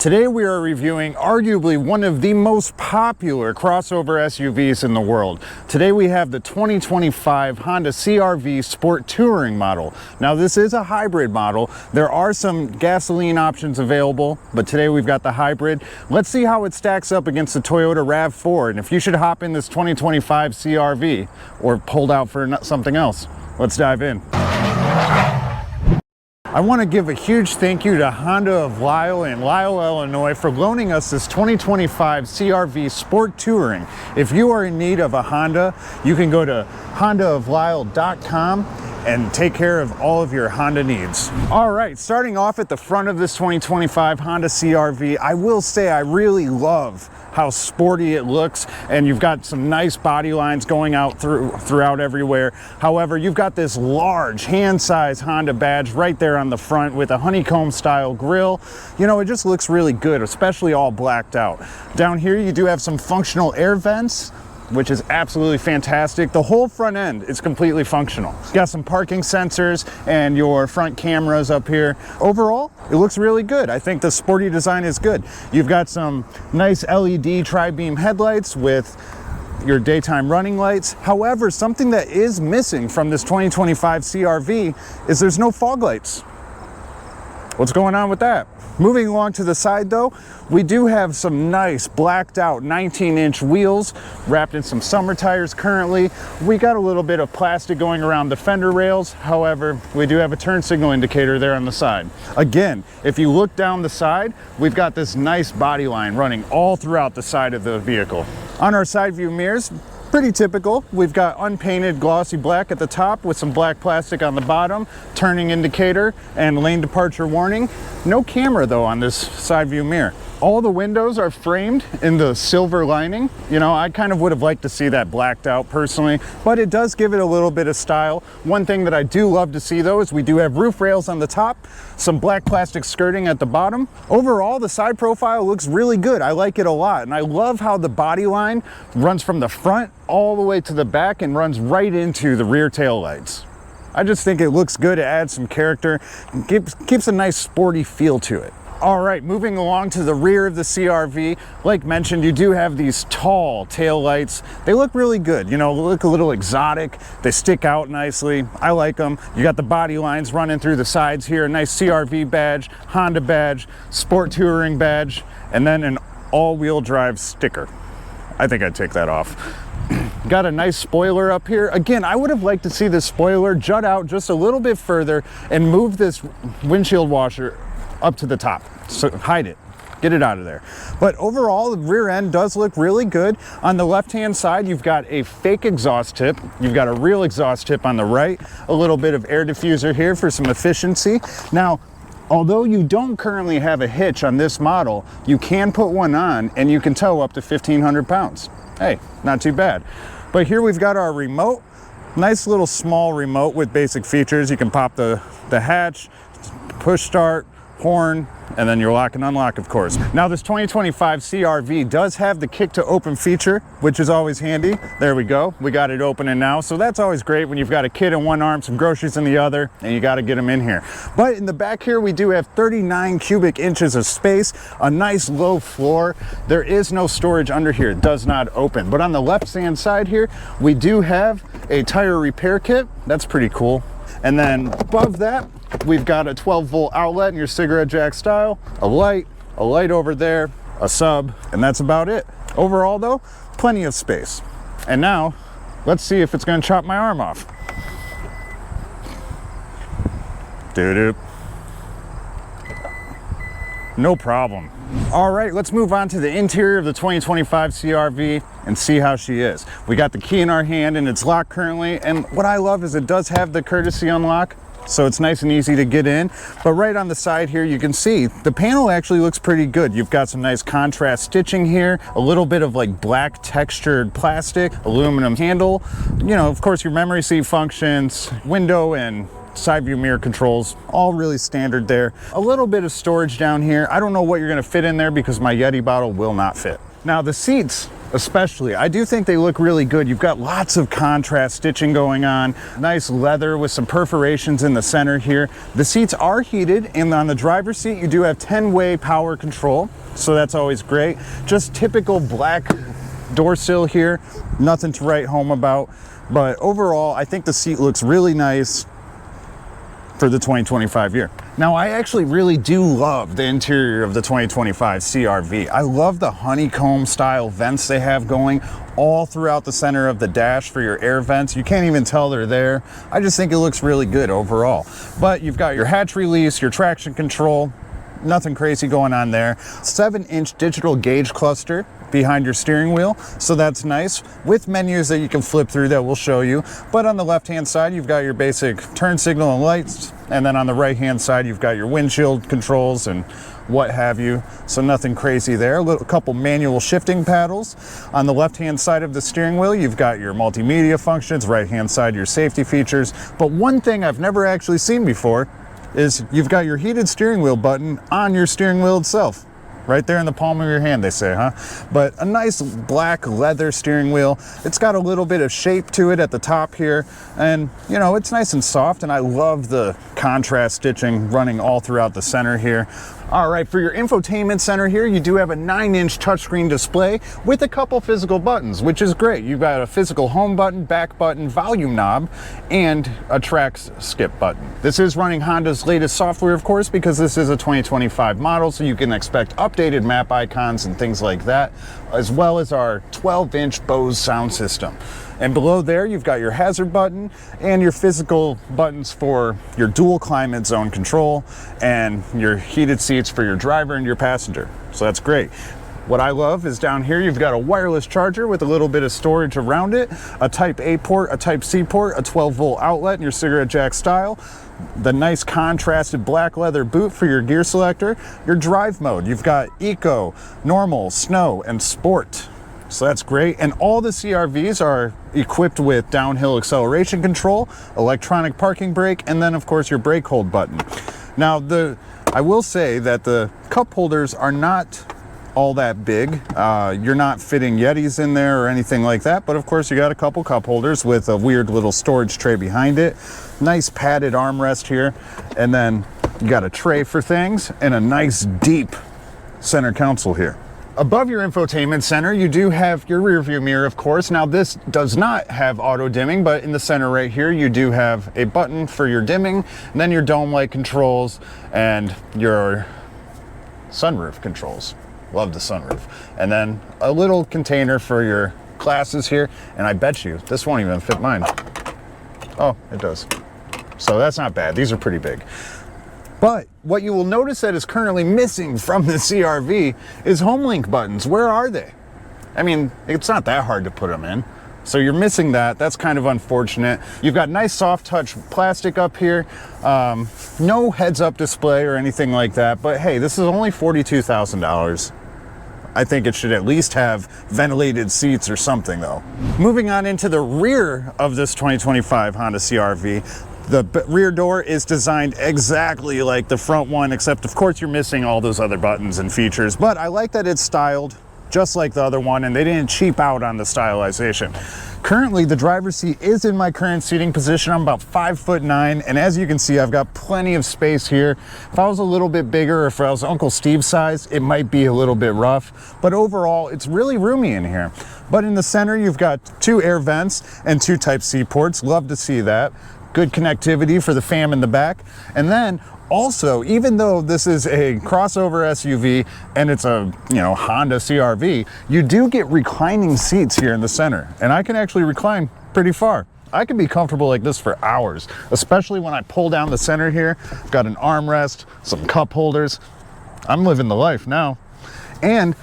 Today we are reviewing arguably one of the most popular crossover SUVs in the world. Today we have the 2025 Honda CR-V Sport Touring model. Now this is a hybrid model. There are some gasoline options available, but today we've got the hybrid. Let's see how it stacks up against the Toyota RAV4 and if you should hop in this 2025 CR-V or pulled out for something else. Let's dive in. I want to give a huge thank you to Honda of Lisle in Lisle, Illinois for loaning us this 2025 CR-V Sport Touring. If you are in need of a Honda, you can go to hondaoflisle.com and take care of all of your Honda needs. All right, starting off at the front of this 2025 Honda CR-V, I will say I really love how sporty it looks, and you've got some nice body lines going out throughout everywhere. However, you've got this large hand-sized Honda badge right there on the front with a honeycomb style grille. You know, it just looks really good, especially all blacked out. Down here you do have some functional air vents, which is absolutely fantastic. The whole front end is completely functional. It's got some parking sensors and your front cameras up here. Overall, it looks really good. I think the sporty design is good. You've got some nice LED tri-beam headlights with your daytime running lights. However, something that is missing from this 2025 CR-V is there's no fog lights. What's going on with that? Moving along to the side though, we do have some nice blacked out 19-inch wheels wrapped in some summer tires currently. We got a little bit of plastic going around the fender rails. However, we do have a turn signal indicator there on the side. Again, if you look down the side, we've got this nice body line running all throughout the side of the vehicle. On our side view mirrors, pretty typical. We've got unpainted glossy black at the top with some black plastic on the bottom, turning indicator and lane departure warning. No camera though on this side view mirror. All the windows are framed in the silver lining. You know, I kind of would have liked to see that blacked out personally, but it does give it a little bit of style. One thing that I do love to see though is we do have roof rails on the top, some black plastic skirting at the bottom. Overall, the side profile looks really good. I like it a lot, and I love how the body line runs from the front all the way to the back and runs right into the rear tail lights. I just think it looks good. It adds some character, keeps a nice sporty feel to it. All right, moving along to the rear of the CR-V, like mentioned, you do have these tall tail lights. They look really good, you know, look a little exotic. They stick out nicely. I like them. You got the body lines running through the sides here, a nice CR-V badge, Honda badge, Sport Touring badge, and then an all-wheel drive sticker. I think I'd take that off. Got a nice spoiler up here. Again, I would have liked to see this spoiler jut out just a little bit further and move this windshield washer up to the top, so hide it, get it out of there. But overall, the rear end does look really good. On the left hand side, you've got a fake exhaust tip, you've got a real exhaust tip on the right, a little bit of air diffuser here for some efficiency. Now, although you don't currently have a hitch on this model, you can put one on and you can tow up to 1,500 pounds. Hey, not too bad. But here we've got our remote, nice little small remote with basic features. You can pop the hatch, push start, horn, and then your lock and unlock, of course. Now this 2025 CR-V does have the kick to open feature, which is always handy. There we go, we got it opening now. So that's always great when you've got a kid in one arm, some groceries in the other, and you got to get them in here. But in the back here, we do have 39 cubic inches of space, a nice low floor. There is no storage under here, it does not open. But on the left hand side here, we do have a tire repair kit. That's pretty cool. And then above that, we've got a 12-volt outlet in your cigarette jack style, a light over there, a sub, and that's about it. Overall though, plenty of space. And now, let's see if it's gonna chop my arm off. Doo-doo. No problem. All right, let's move on to the interior of the 2025 CR-V and see how she is. We got the key in our hand and it's locked currently, and what I love is it does have the courtesy unlock, so it's nice and easy to get in. But right on the side here, you can see the panel actually looks pretty good. You've got some nice contrast stitching here, a little bit of like black textured plastic, aluminum handle. You know, of course, your memory seat functions, window and side view mirror controls, all really standard there. A little bit of storage down here. I don't know what you're gonna fit in there because my Yeti bottle will not fit. Now the seats especially. I do think they look really good. You've got lots of contrast stitching going on, nice leather with some perforations in the center here. The seats are heated, and on the driver's seat you do have 10-way power control, so that's always great. Just typical black door sill here, nothing to write home about, but overall I think the seat looks really nice for the 2025 year. Now, I actually really do love the interior of the 2025 CR-V. I love the honeycomb style vents they have going all throughout the center of the dash for your air vents. You can't even tell they're there. I just think it looks really good overall. But you've got your hatch release, your traction control, nothing crazy going on there. 7-inch digital gauge cluster behind your steering wheel, so that's nice, with menus that you can flip through that we'll show you. But on the left hand side you've got your basic turn signal and lights, and then on the right hand side you've got your windshield controls and what have you, so nothing crazy there. A couple manual shifting paddles. On the left hand side of the steering wheel you've got your multimedia functions, right hand side your safety features. But one thing I've never actually seen before is you've got your heated steering wheel button on your steering wheel itself. Right there in the palm of your hand, they say, huh? But a nice black leather steering wheel. It's got a little bit of shape to it at the top here, and you know, it's nice and soft, and I love the contrast stitching running all throughout the center here. All right, for your infotainment center here, you do have a 9-inch touchscreen display with a couple physical buttons, which is great. You've got a physical home button, back button, volume knob, and a track skip button. This is running Honda's latest software, of course, because this is a 2025 model, so you can expect updated map icons and things like that, as well as our 12-inch Bose sound system. And below there, you've got your hazard button and your physical buttons for your dual climate zone control and your heated seats for your driver and your passenger. So that's great. What I love is down here, you've got a wireless charger with a little bit of storage around it, a Type A port, a Type C port, a 12-volt outlet in your cigarette jack style, the nice contrasted black leather boot for your gear selector, your drive mode. You've got Eco, Normal, Snow, and Sport. So that's great. And all the CR-Vs are equipped with downhill acceleration control, electronic parking brake, and then of course your brake hold button. Now, I will say that the cup holders are not all that big. You're not fitting Yetis in there or anything like that, but of course you got a couple cup holders with a weird little storage tray behind it. Nice padded armrest here, and then you got a tray for things and a nice deep center console here. Above your infotainment center, you do have your rear view mirror, of course. Now, this does not have auto dimming, but in the center right here, you do have a button for your dimming, and then your dome light controls and your sunroof controls. Love the sunroof. And then a little container for your glasses here, and I bet you this won't even fit mine. Oh, it does. So that's not bad. These are pretty big. But what you will notice that is currently missing from the CR-V is HomeLink buttons. Where are they? I mean, it's not that hard to put them in. So you're missing that. That's kind of unfortunate. You've got nice soft touch plastic up here. No heads-up display or anything like that. But hey, this is only $42,000. I think it should at least have ventilated seats or something though. Moving on into the rear of this 2025 Honda CR-V. The rear door is designed exactly like the front one, except of course you're missing all those other buttons and features, but I like that it's styled just like the other one, and they didn't cheap out on the stylization. Currently, the driver's seat is in my current seating position. I'm about 5'9", and as you can see, I've got plenty of space here. If I was a little bit bigger, or if I was Uncle Steve's size, it might be a little bit rough, but overall, it's really roomy in here. But in the center, you've got 2 air vents and 2 Type C ports. Love to see that. Good connectivity for the fam in the back. And then also, even though this is a crossover SUV and it's a, Honda CR-V, you do get reclining seats here in the center. And I can actually recline pretty far. I can be comfortable like this for hours, especially when I pull down the center here. I've got an armrest, some cup holders. I'm living the life now. And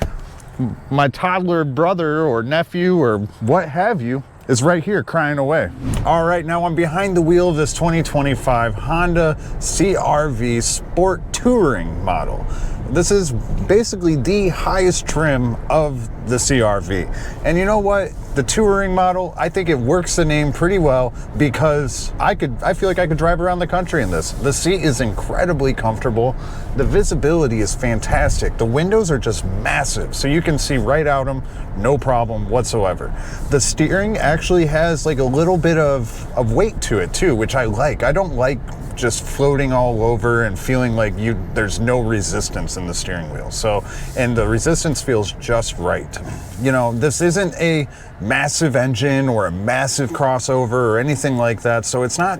my toddler brother or nephew or what have you is right here crying away. All right, now I'm behind the wheel of this 2025 Honda CR-V Sport Touring model. This is basically the highest trim of the CR-V. And you know what? the touring model, I think it works the name pretty well because I feel like I could drive around the country in this. The seat is incredibly comfortable. The visibility is fantastic. The windows are just massive, so you can see right out them, no problem whatsoever. The steering actually has like a little bit of weight to it too, which I like. I don't like just floating all over and feeling like there's no resistance in the steering wheel. So, and the resistance feels just right. You know, this isn't a massive engine or a massive crossover or anything like that, so it's not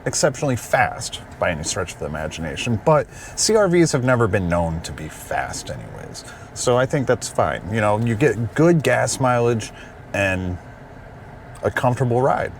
exceptionally fast by any stretch of the imagination, but CRVs have never been known to be fast anyways. So I think that's fine. You know, you get good gas mileage and a comfortable ride.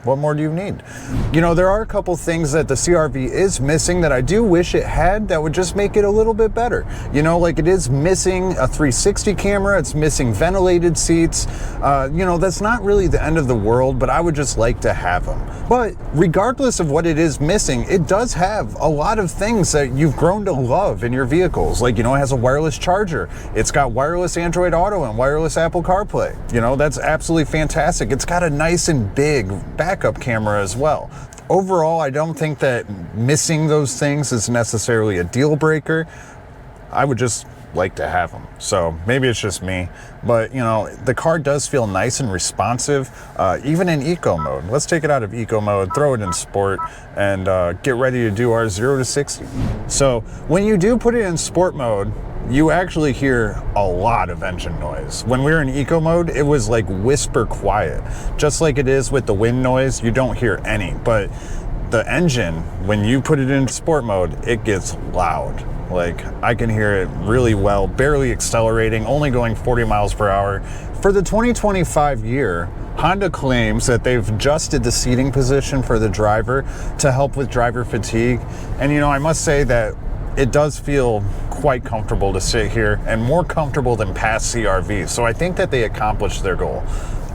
What more do you need? You know, there are a couple things that the CRV is missing that I do wish it had that would just make it a little bit better. You know, like it is missing a 360 camera, it's missing ventilated seats. You know, that's not really the end of the world, but I would just like to have them. But regardless of what it is missing, it does have a lot of things that you've grown to love in your vehicles. Like, you know, it has a wireless charger. It's got wireless Android Auto and wireless Apple CarPlay. You know, that's absolutely fantastic. It's got a nice and big backup camera as well. Overall, I don't think that missing those things is necessarily a deal breaker. I would just like to have them. So maybe it's just me, but you know, the car does feel nice and responsive, even in eco mode. Let's take it out of eco mode, throw it in sport, and get ready to do our 0 to 60. So when you do put it in sport mode, you actually hear a lot of engine noise. When we were in eco mode, it was like whisper quiet. Just like it is with the wind noise, you don't hear any. But the engine, when you put it in sport mode, it gets loud. Like, I can hear it really well, barely accelerating, only going 40 miles per hour. For the 2025 year, Honda claims that they've adjusted the seating position for the driver to help with driver fatigue. And you know, I must say that it does feel quite comfortable to sit here, and more comfortable than past CRVs. So I think that they accomplished their goal.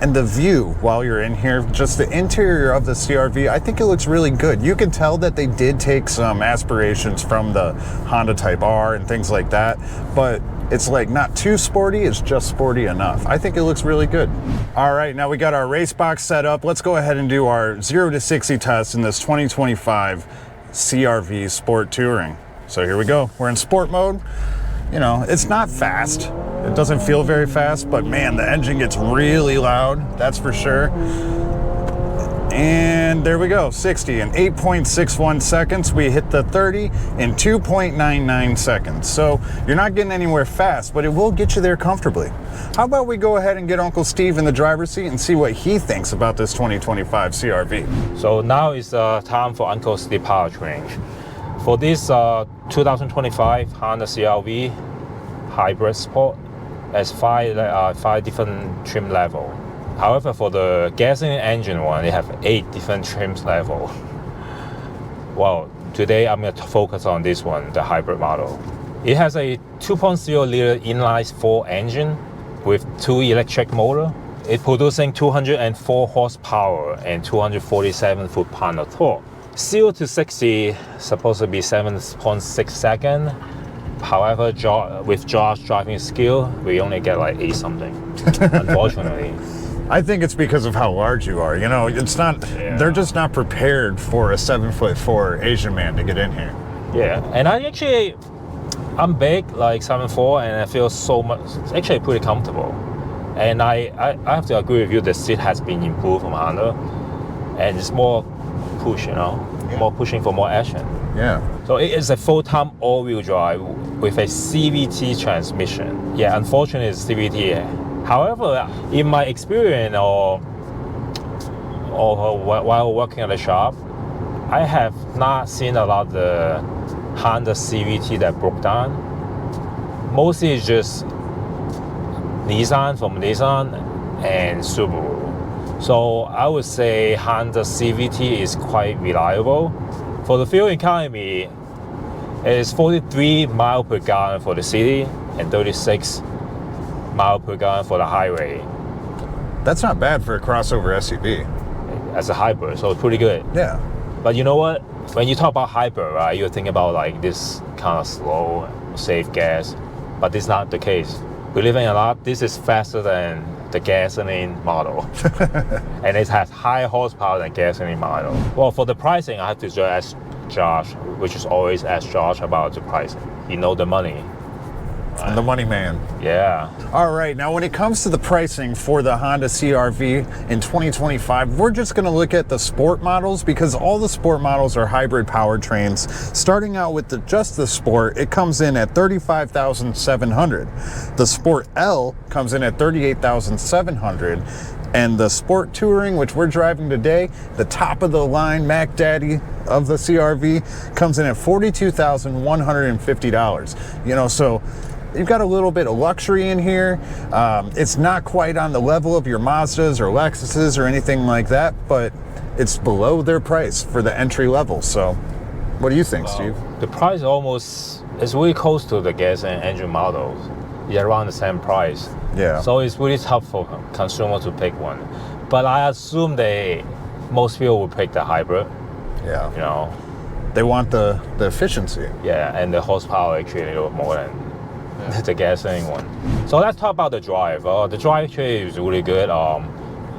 And the view while you're in here, just the interior of the CRV, I think it looks really good. You can tell that they did take some aspirations from the Honda Type R and things like that, but it's like not too sporty, it's just sporty enough. I think it looks really good. All right, now we got our race box set up. Let's go ahead and do our 0 to 60 test in this 2025 CRV Sport Touring. So here we go. We're in sport mode. You know, it's not fast. It doesn't feel very fast, but man, the engine gets really loud, that's for sure. And there we go, 60 in 8.61 seconds. We hit the 30 in 2.99 seconds. So you're not getting anywhere fast, but it will get you there comfortably. How about we go ahead and get Uncle Steve in the driver's seat and see what he thinks about this 2025 CRV. So now is time for Uncle Steve powertrain. For this 2025 Honda CR-V Hybrid Sport, has five different trim level. However, for the gasoline engine one, they have 8 different trim level. Well, today I'm going to focus on this one, the hybrid model. It has a 2.0 liter inline-4 engine with 2 electric motor. It's producing 204 horsepower and 247 foot-pound of torque. 0 to 60 supposed to be 7.6 seconds. However, with Josh driving skill, we only get like 8 something, unfortunately. I think it's because of how large you are. You know, it's not, they're just not prepared for a 7'4" Asian man to get in here. Yeah, and I'm big, like 7'4", and I feel so much, it's actually pretty comfortable. And I have to agree with you, the seat has been improved from Honda, and it's more push, you know, more pushing for more action. Yeah. So it is a full-time all-wheel drive with a CVT transmission. Yeah, unfortunately it's CVT. However, in my experience or while working at the shop, I have not seen a lot of the Honda CVT that broke down. Mostly it's just Nissan and Subaru. So I would say Honda CVT is quite reliable. For the fuel economy, it is 43 miles per gallon for the city and 36 miles per gallon for the highway. That's not bad for a crossover SUV. As a hybrid, so it's pretty good. Yeah. But you know what? When you talk about hybrid, right, you think about like this kind of slow, safe gas, but this is not the case. Believe it or not, this is faster than the gasoline model. And it has higher horsepower than gasoline model. Well, for the pricing, I have to just ask Josh, which is always ask Josh about the pricing. He know the money. I'm the money man. Yeah. All right, now when it comes to the pricing for the Honda CR-V in 2025, we're just gonna look at the sport models because all the sport models are hybrid powertrains. Starting out with just the Sport, it comes in at $35,700. The Sport L comes in at $38,700. And the Sport Touring, which we're driving today, the top of the line Mac Daddy of the CR-V, comes in at $42,150. You know, so you've got a little bit of luxury in here. It's not quite on the level of your Mazdas or Lexuses or anything like that, but it's below their price for the entry level. So what do you think, Steve? The price is really close to the gas and engine models. Yeah, around the same price. Yeah. So it's really tough for consumer to pick one. But I assume most people will pick the hybrid. Yeah. You know. They want the efficiency. Yeah, and the horsepower actually a little more than the gasoline one. So let's talk about the drive. The drive actually is really good.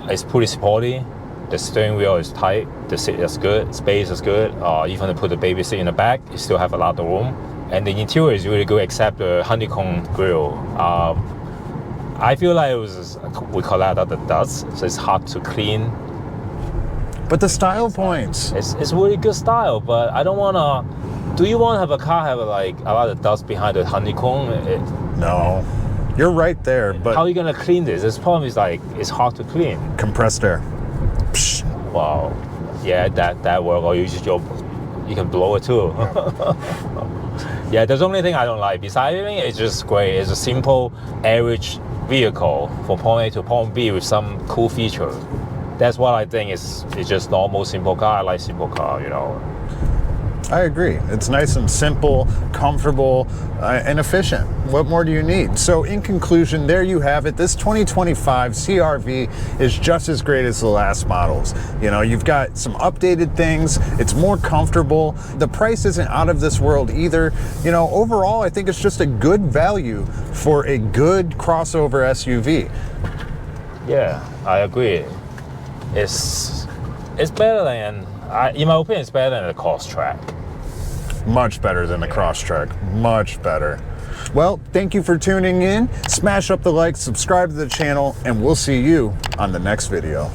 It's pretty sporty. The steering wheel is tight. The seat is good. Space is good. Even to put the baby seat in the back, you still have a lot of room. And the interior is really good except the honeycomb grille. I feel like we collect the dust, so it's hard to clean. But the style points. It's really good style, but I don't wanna. Do you want to have a car have like a lot of dust behind the honeycomb? No, you're right there. But how are you gonna clean this? This problem is like it's hard to clean. Compressed air. Psh. Wow. Yeah, that work. Or you can blow it too. Yeah, that's the only thing I don't like. Besides everything, it's just great. It's a simple, average vehicle from point A to point B with some cool feature. That's what I think is just normal, simple car. I like simple car, you know. I agree. It's nice and simple, comfortable, and efficient. What more do you need? So in conclusion, there you have it. This 2025 CR-V is just as great as the last models. You know, you've got some updated things. It's more comfortable. The price isn't out of this world either. You know, overall, I think it's just a good value for a good crossover SUV. Yeah, I agree. It's better than, in my opinion, it's better than the Crosstrek. Much better than the Crosstrek. Much better. Well, thank you for tuning in. Smash up the like, subscribe to the channel, and we'll see you on the next video.